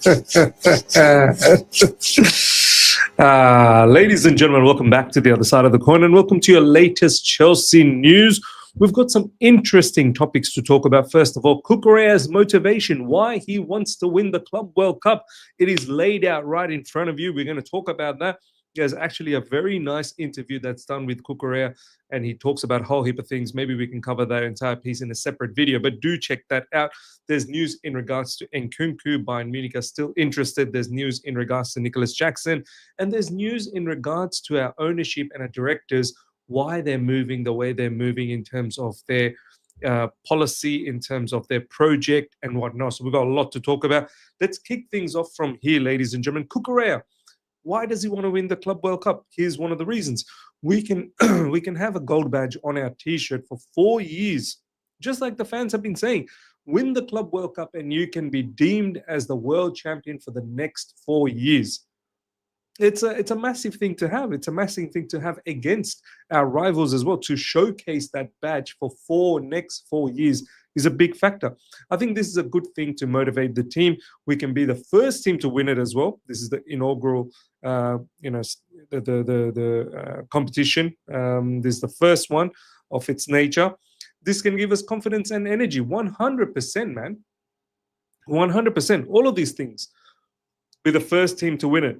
Ladies and gentlemen, welcome back to the other side of the coin and welcome to your latest Chelsea news. We've got some interesting topics to talk about. First of all, Cucurella's motivation, why he wants to win the Club World Cup. It is laid out right in front of you. We're going to talk about that. There's actually a very nice interview that's done with Cucurella, and he talks about a whole heap of things. Maybe we can cover that entire piece in a separate video, but do check that out. There's news in regards to Nkunku. Bayern Munich are still interested. There's news in regards to Nicholas Jackson, and there's news in regards to our ownership and our directors, why they're moving the way they're moving in terms of their policy, in terms of their project and whatnot. So we've got a lot to talk about. Let's kick things off from here, ladies and gentlemen. Cucurella. Why does he want to win the Club World Cup? Here's one of the reasons. We can we can have a gold badge on our T-shirt for 4 years, just like the fans have been saying. Win the Club World Cup and you can be deemed as the world champion for the next 4 years. It's a massive thing to have. It's a massive thing to have against our rivals as well. To showcase that badge for next 4 years is a big factor. I think this is a good thing to motivate the team. We can be the first team to win it as well. This is the inaugural, competition. This is the first one of its nature. This can give us confidence and energy. 100%, man. 100%. All of these things. Be the first team to win it.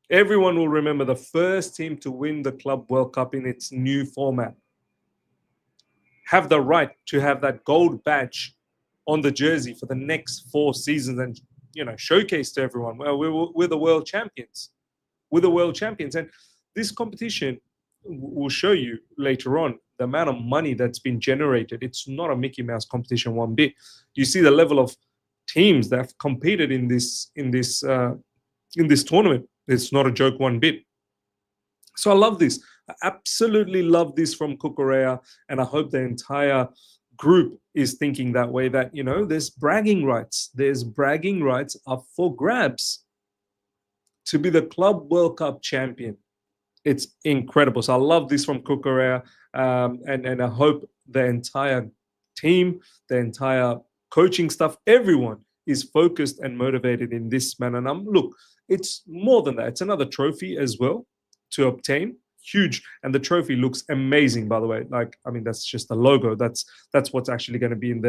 Everyone will remember the first team to win the Club World Cup in its new format. Have the right to have that gold badge on the jersey for the next 4 seasons and, showcase to everyone, well, we're the world champions. We're the world champions. And this competition will show you later on the amount of money that's been generated. It's not a Mickey Mouse competition one bit. You see the level of teams that have competed in this tournament. It's not a joke one bit. So I love this. I absolutely love this from Cucurella, and I hope the entire group is thinking that way, that, there's bragging rights. There's bragging rights up for grabs to be the Club World Cup champion. It's incredible. So I love this from Cucurella, and I hope the entire team, the entire coaching staff, everyone is focused and motivated in this manner. And look, it's more than that. It's another trophy as well to obtain. Huge. And the trophy looks amazing, by the way. That's just the logo. That's what's actually going to be on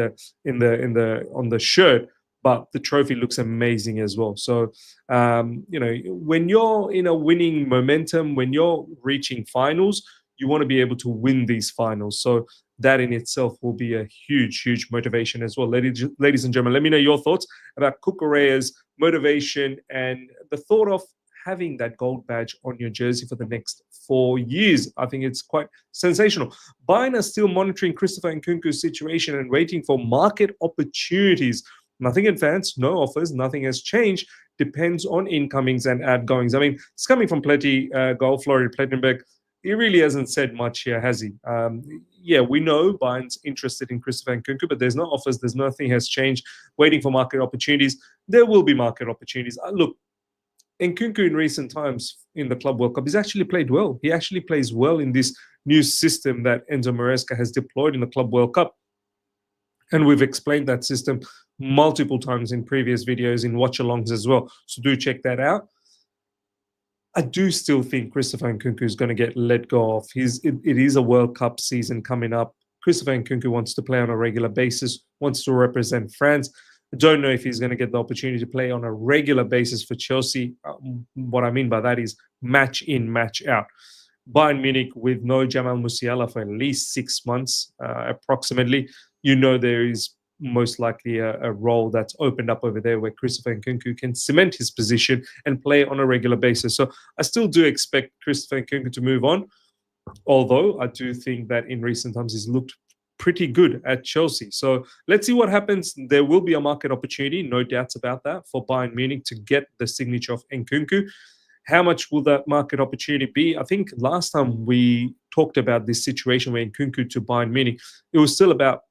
the shirt. But the trophy looks amazing as well. So, when you're in a winning momentum, when you're reaching finals, you want to be able to win these finals. So that in itself will be a huge, huge motivation as well. Ladies and gentlemen, let me know your thoughts about Cucurella's motivation and the thought of having that gold badge on your jersey for the next 4 years. I think it's quite sensational. Bayern are still monitoring Christopher Nkunku's situation and waiting for market opportunities. Nothing advanced, no offers, nothing has changed. Depends on incomings and outgoings. It's coming from Plenty Gold, Florian Plettenberg. He really hasn't said much here, has he? We know Bayern's interested in Christopher Nkunku, but there's no offers. There's nothing has changed. Waiting for market opportunities. There will be market opportunities. Look, Nkunku in recent times in the Club World Cup, he's actually played well. He actually plays well in this new system that Enzo Maresca has deployed in the Club World Cup. And we've explained that system multiple times in previous videos, in watch-alongs as well. So do check that out. I do still think Christopher Nkunku is going to get let go of. It is a World Cup season coming up. Christopher Nkunku wants to play on a regular basis, wants to represent France. I don't know if he's going to get the opportunity to play on a regular basis for Chelsea. What I mean by that is match in, match out. Bayern Munich with no Jamal Musiala for at least 6 months, approximately. There is most likely a role that's opened up over there where Christopher Nkunku can cement his position and play on a regular basis. So I still do expect Christopher Nkunku to move on, although I do think that in recent times he's looked pretty good at Chelsea. So let's see what happens. There will be a market opportunity, no doubts about that, for Bayern Munich to get the signature of Nkunku. How much will that market opportunity be? I think last time we talked about this situation where Nkunku to Bayern Munich, it was still about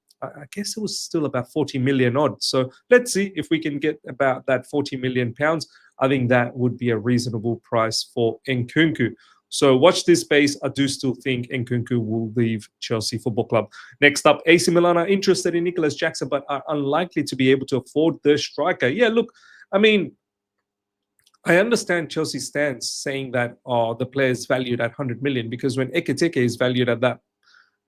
40 million odd. So let's see if we can get about that 40 million pounds. I think that would be a reasonable price for Nkunku. So watch this space. I do still think Nkunku will leave Chelsea Football Club. Next up, AC Milan are interested in Nicholas Jackson, but are unlikely to be able to afford the striker. Yeah, look, I understand Chelsea's stance saying that the player is valued at 100 million, because when Ekitike is valued at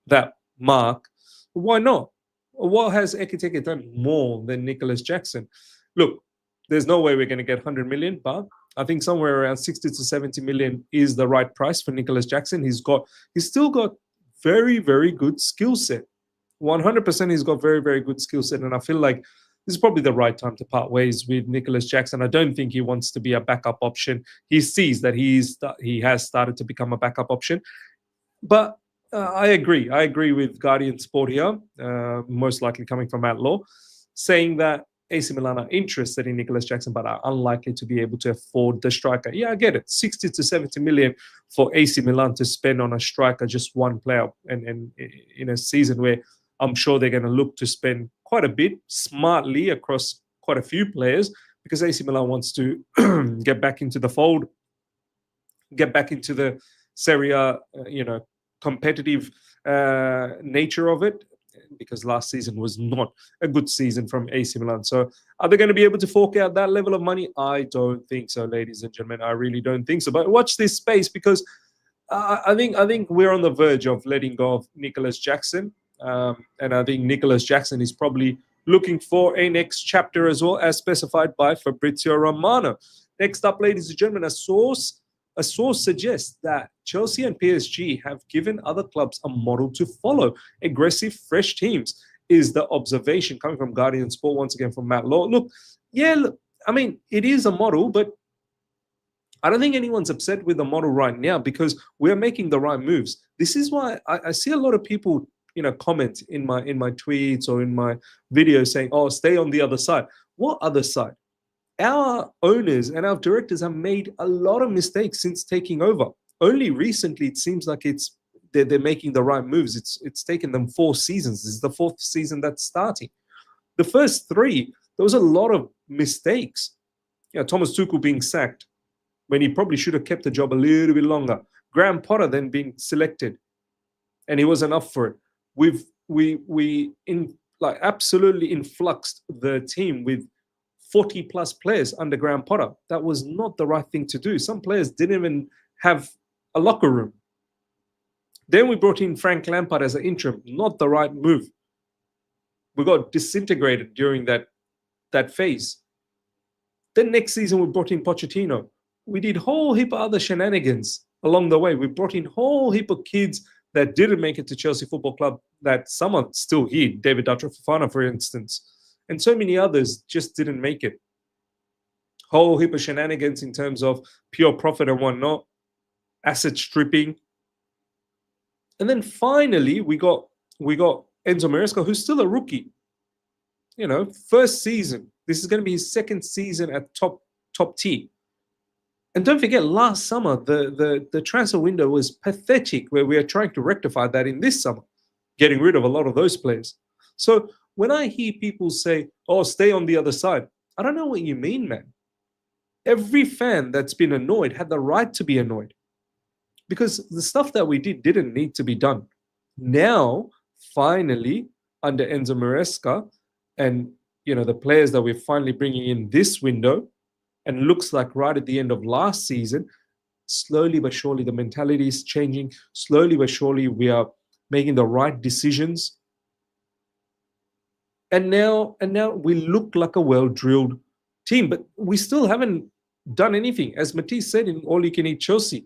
that mark, why not? What has Ekitike done more than Nicholas Jackson? Look, there's no way we're going to get 100 million, but I think somewhere around 60 to 70 million is the right price for Nicholas Jackson. He's still got very, very good skill set. 100% he's got very, very good skill set. And I feel like this is probably the right time to part ways with Nicholas Jackson. I don't think he wants to be a backup option. He sees that he has started to become a backup option. But I agree. I agree with Guardian Sport here, most likely coming from Matt Law, saying that AC Milan are interested in Nicholas Jackson, but are unlikely to be able to afford the striker. Yeah, I get it. 60 to 70 million for AC Milan to spend on a striker, just one player, and in a season where I'm sure they're going to look to spend quite a bit smartly across quite a few players, because AC Milan wants to get back into the fold, get back into the Serie A, competitive nature of it, because last season was not a good season from AC Milan. So are they going to be able to fork out that level of money? I don't think so, ladies and gentlemen. I really don't think so. But watch this space, because I think we're on the verge of letting go of Nicholas Jackson. And I think Nicholas Jackson is probably looking for a next chapter as well, as specified by Fabrizio Romano. Next up, ladies and gentlemen, a source suggests that Chelsea and PSG have given other clubs a model to follow. Aggressive, fresh teams is the observation coming from Guardian Sport, once again from Matt Law. Look, I mean, it is a model, but I don't think anyone's upset with the model right now, because we're making the right moves. This is why I see a lot of people, comment in my tweets or in my videos saying, "Oh, stay on the other side." What other side? Our owners and our directors have made a lot of mistakes since taking over. Only recently, it seems like they're making the right moves. It's taken them 4 seasons. This is the 4th season that's starting. The first 3, there was a lot of mistakes. Thomas Tuchel being sacked when he probably should have kept the job a little bit longer. Graham Potter then being selected, and he wasn't up for it. We absolutely influxed the team with 40 plus players under Graham Potter. That was not the right thing to do. Some players didn't even have a locker room. Then we brought in Frank Lampard as an interim. Not the right move. We got disintegrated during that phase. Then next season we brought in Pochettino. We did a whole heap of other shenanigans along the way. We brought in a whole heap of kids that didn't make it to Chelsea Football Club, that some are still here. David Fofana, for instance. And so many others just didn't make it. Whole heap of shenanigans in terms of pure profit and whatnot, asset stripping. And then finally, we got Enzo Maresca, who's still a rookie. First season. This is going to be his 2nd season at top tier. And don't forget, last summer, the transfer window was pathetic, where we are trying to rectify that in this summer, getting rid of a lot of those players. So when I hear people say, "Oh, stay on the other side," I don't know what you mean, man. Every fan that's been annoyed had the right to be annoyed, because the stuff that we didn't need to be done. Now, finally, under Enzo Maresca and the players that we're finally bringing in this window, and looks like right at the end of last season, slowly but surely the mentality is changing. Slowly but surely we are making the right decisions. And now we look like a well-drilled team, but we still haven't done anything. As Matisse said in All You Can Eat Chelsea,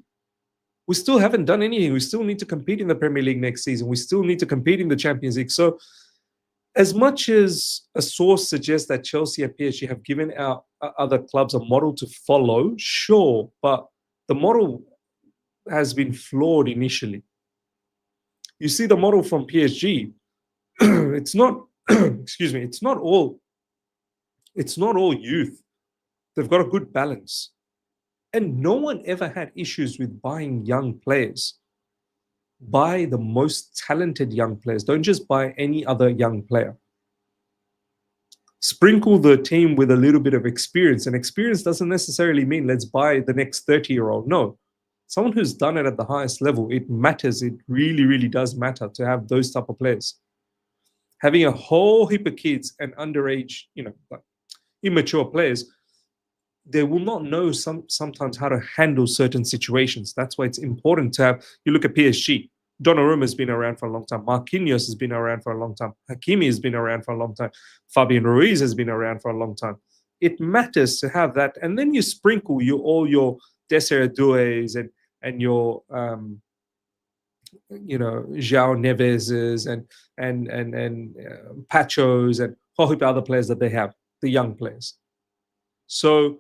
we still haven't done anything. We still need to compete in the Premier League next season. We still need to compete in the Champions League. So as much as a source suggests that Chelsea and PSG have given our other clubs a model to follow, sure, but the model has been flawed initially. You see the model from PSG, it's not, excuse me, it's not all youth. They've got a good balance. And no one ever had issues with buying young players. Buy the most talented young players. Don't just buy any other young player. Sprinkle the team with a little bit of experience. And experience doesn't necessarily mean let's buy the next 30-year-old. No. Someone who's done it at the highest level, it matters. It really, really does matter to have those type of players. Having a whole heap of kids and underage, like immature players, they will not know sometimes how to handle certain situations. That's why it's important to have. You look at PSG. Donnarumma has been around for a long time. Marquinhos has been around for a long time. Hakimi has been around for a long time. Fabian Ruiz has been around for a long time. It matters to have that, and then you sprinkle all your Desiree Doués and your João Neveses and Pachos and a whole heap of other players that they have, the young players. So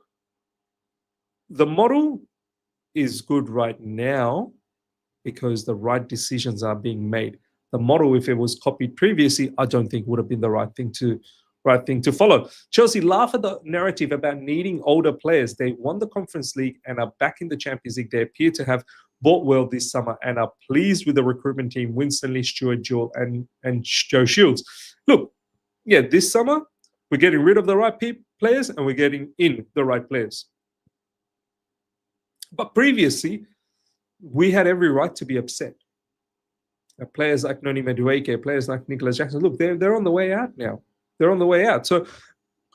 the model is good right now because the right decisions are being made. The model, if it was copied previously, I don't think would have been the right thing to follow. Chelsea laugh at the narrative about needing older players. They won the Conference League and are back in the Champions League. They appear to have bought well this summer and are pleased with the recruitment team, Winston Lee, Stuart Jewell, and Joe Shields. Look, yeah, this summer, we're getting rid of the right players and we're getting in the right players. But previously, we had every right to be upset. Players like Noni Madueke, players like Nicolas Jackson, look, they're on the way out now. They're on the way out. So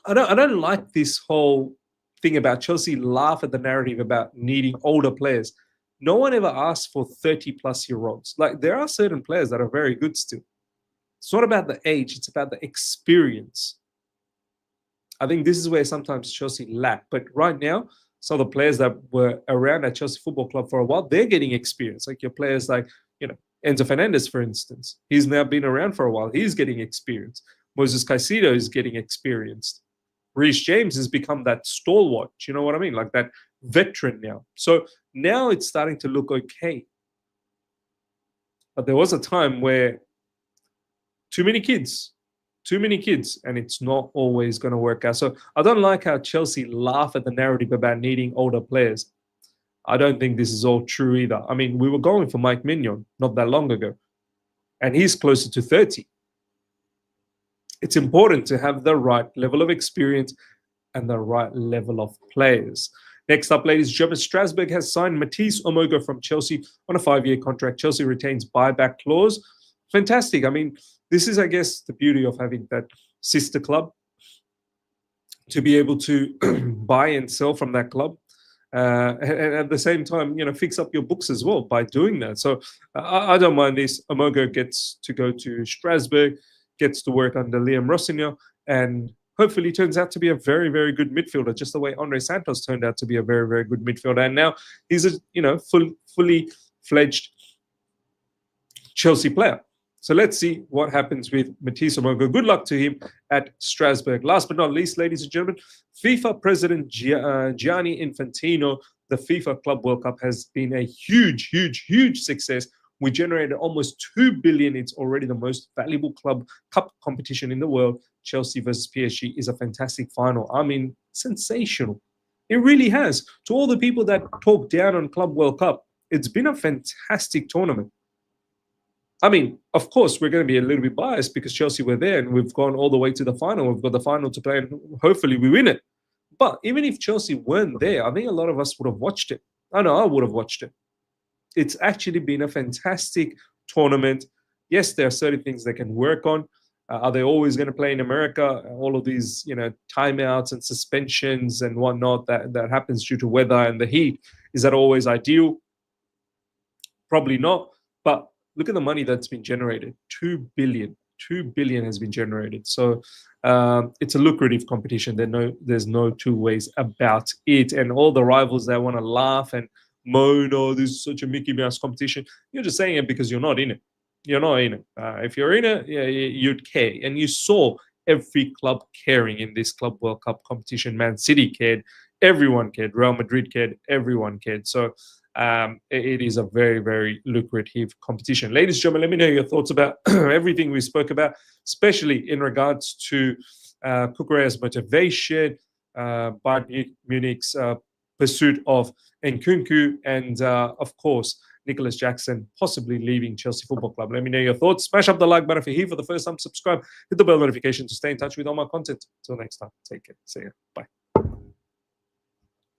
I don't like this whole thing about Chelsea laugh at the narrative about needing older players. No one ever asked for 30-plus-year-olds. Like, there are certain players that are very good still. It's not about the age, it's about the experience. I think this is where sometimes Chelsea lack. But right now, some of the players that were around at Chelsea Football Club for a while, they're getting experience. Like your players like, Enzo Fernandez, for instance. He's now been around for a while. He's getting experience. Moses Caicedo is getting experienced. Reece James has become that stalwart. You know what I mean? Like that veteran now. So now it's starting to look okay. But there was a time where too many kids, and it's not always going to work out. So I don't like how Chelsea laugh at the narrative about needing older players. I don't think this is all true either. I mean, we were going for Mike Mignon not that long ago, and he's closer to 30. It's important to have the right level of experience and the right level of players. Next up, ladies and gentlemen, Strasbourg has signed Matias O Giroud from Chelsea on a 5-year contract. Chelsea retains buyback clause. Fantastic. I mean, this is, I guess, the beauty of having that sister club, to be able to buy and sell from that club. And at the same time, fix up your books as well by doing that. So I don't mind this. Omogo gets to go to Strasbourg, gets to work under Liam Rossignol, and hopefully turns out to be a very, very good midfielder, just the way Andre Santos turned out to be a very, very good midfielder. And now he's a fully fledged Chelsea player. So let's see what happens with Matias O Giroud. Good luck to him at Strasbourg. Last but not least, ladies and gentlemen, FIFA President Gianni Infantino, the FIFA Club World Cup has been a huge, huge, huge success. We generated almost 2 billion. It's already the most valuable club cup competition in the world. Chelsea versus PSG is a fantastic final. I mean, sensational. It really has. To all the people that talk down on Club World Cup, it's been a fantastic tournament. I mean, of course, we're going to be a little bit biased because Chelsea were there and we've gone all the way to the final. We've got the final to play and hopefully we win it. But even if Chelsea weren't there, I think a lot of us would have watched it. I know I would have watched it. It's actually been a fantastic tournament. Yes, there are certain things they can work on. Are they always going to play in America? All of these, timeouts and suspensions and whatnot that happens due to weather and the heat. Is that always ideal? Probably not. But look at the money that's been generated. 2 billion. 2 billion has been generated. So it's a lucrative competition. There's no two ways about it. And all the rivals that want to laugh and moan, oh, this is such a Mickey Mouse competition. You're just saying it because you're not in it. You're not in it. If you're in it, yeah, you'd care. And you saw every club caring in this Club World Cup competition. Man City cared. Everyone cared. Real Madrid cared. Everyone cared. So it is a very, very lucrative competition. Ladies and gentlemen, let me know your thoughts about everything we spoke about, especially in regards to Cucurella's motivation, Bayern Munich's pursuit of Nkunku, and of course, Nicolas Jackson possibly leaving Chelsea Football Club. Let me know your thoughts. Smash up the like button if you're here for the first time. Subscribe. Hit the bell notification to stay in touch with all my content. Until next time, take care. See ya. Bye.